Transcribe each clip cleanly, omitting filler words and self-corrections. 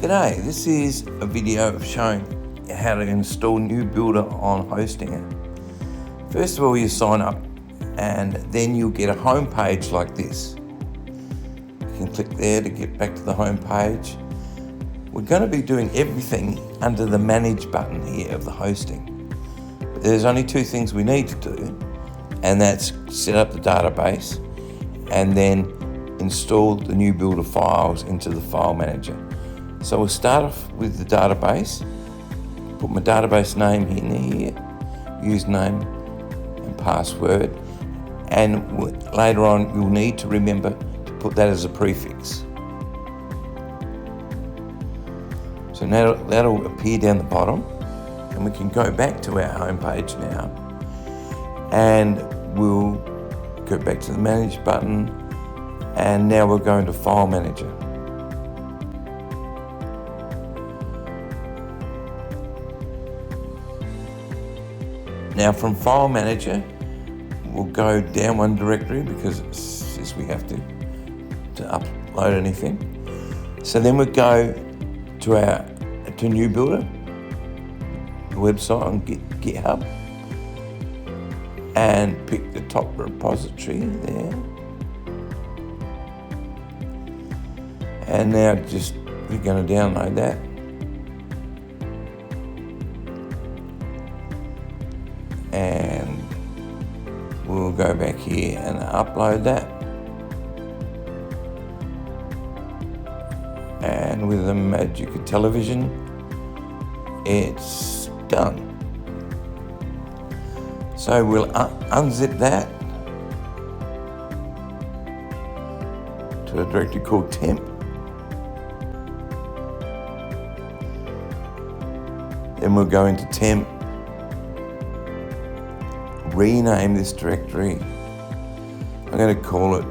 G'day, this is a video of showing how to install nuBuilder on Hostinger. First of all, you sign up and then you'll get a home page like this. You can click there to get back to the home page. We're going to be doing everything under the Manage button here of the hosting. But there's only two things we need to do, and that's set up the database and then install the nuBuilder files into the file manager. So we'll start off with the database, put my database name in here, username and password, and later on you'll need to remember to put that as a prefix. So now that'll appear down the bottom, and we can go back to our home page now, and we'll go back to the Manage button, and now we're going to File Manager. Now from File Manager, we'll go down one directory because it says we have to upload anything. So then we'll go to nuBuilder, the website on GitHub, and pick the top repository there. And now we're going to download that. And we'll go back here and upload that. And with the magic of television, it's done. So we'll unzip that to a directory called temp. Then we'll go into temp, rename this directory. I'm going to call it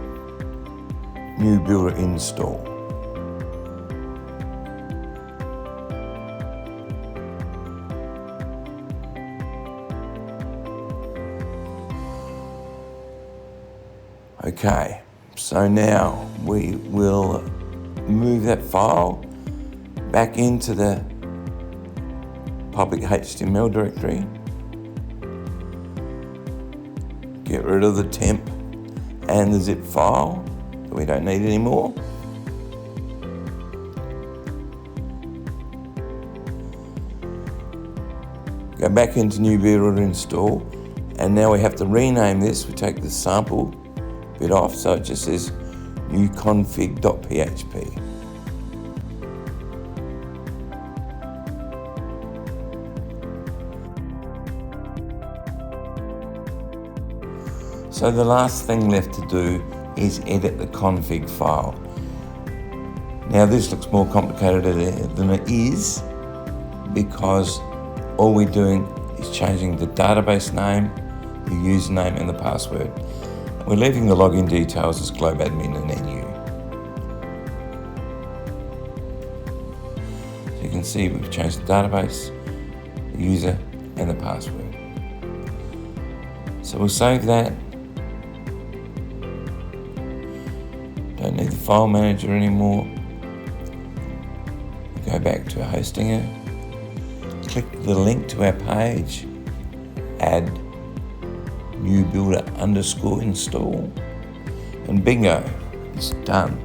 nuBuilder install. Okay, so now we will move that file back into the public HTML directory. Get rid of the temp and the zip file that we don't need anymore. Go back into nuBuilder install, and now we have to rename this. We take the sample bit off, so it just says newconfig.php. So the last thing left to do is edit the config file. Now this looks more complicated than it is, because all we're doing is changing the database name, the username and the password. We're leaving the login details as globadmin and NU. So you can see we've changed the database, the user and the password. So we'll save that. Don't need the file manager anymore. Go back to Hostinger, click the link to our page, add nuBuilder _install, and bingo, it's done.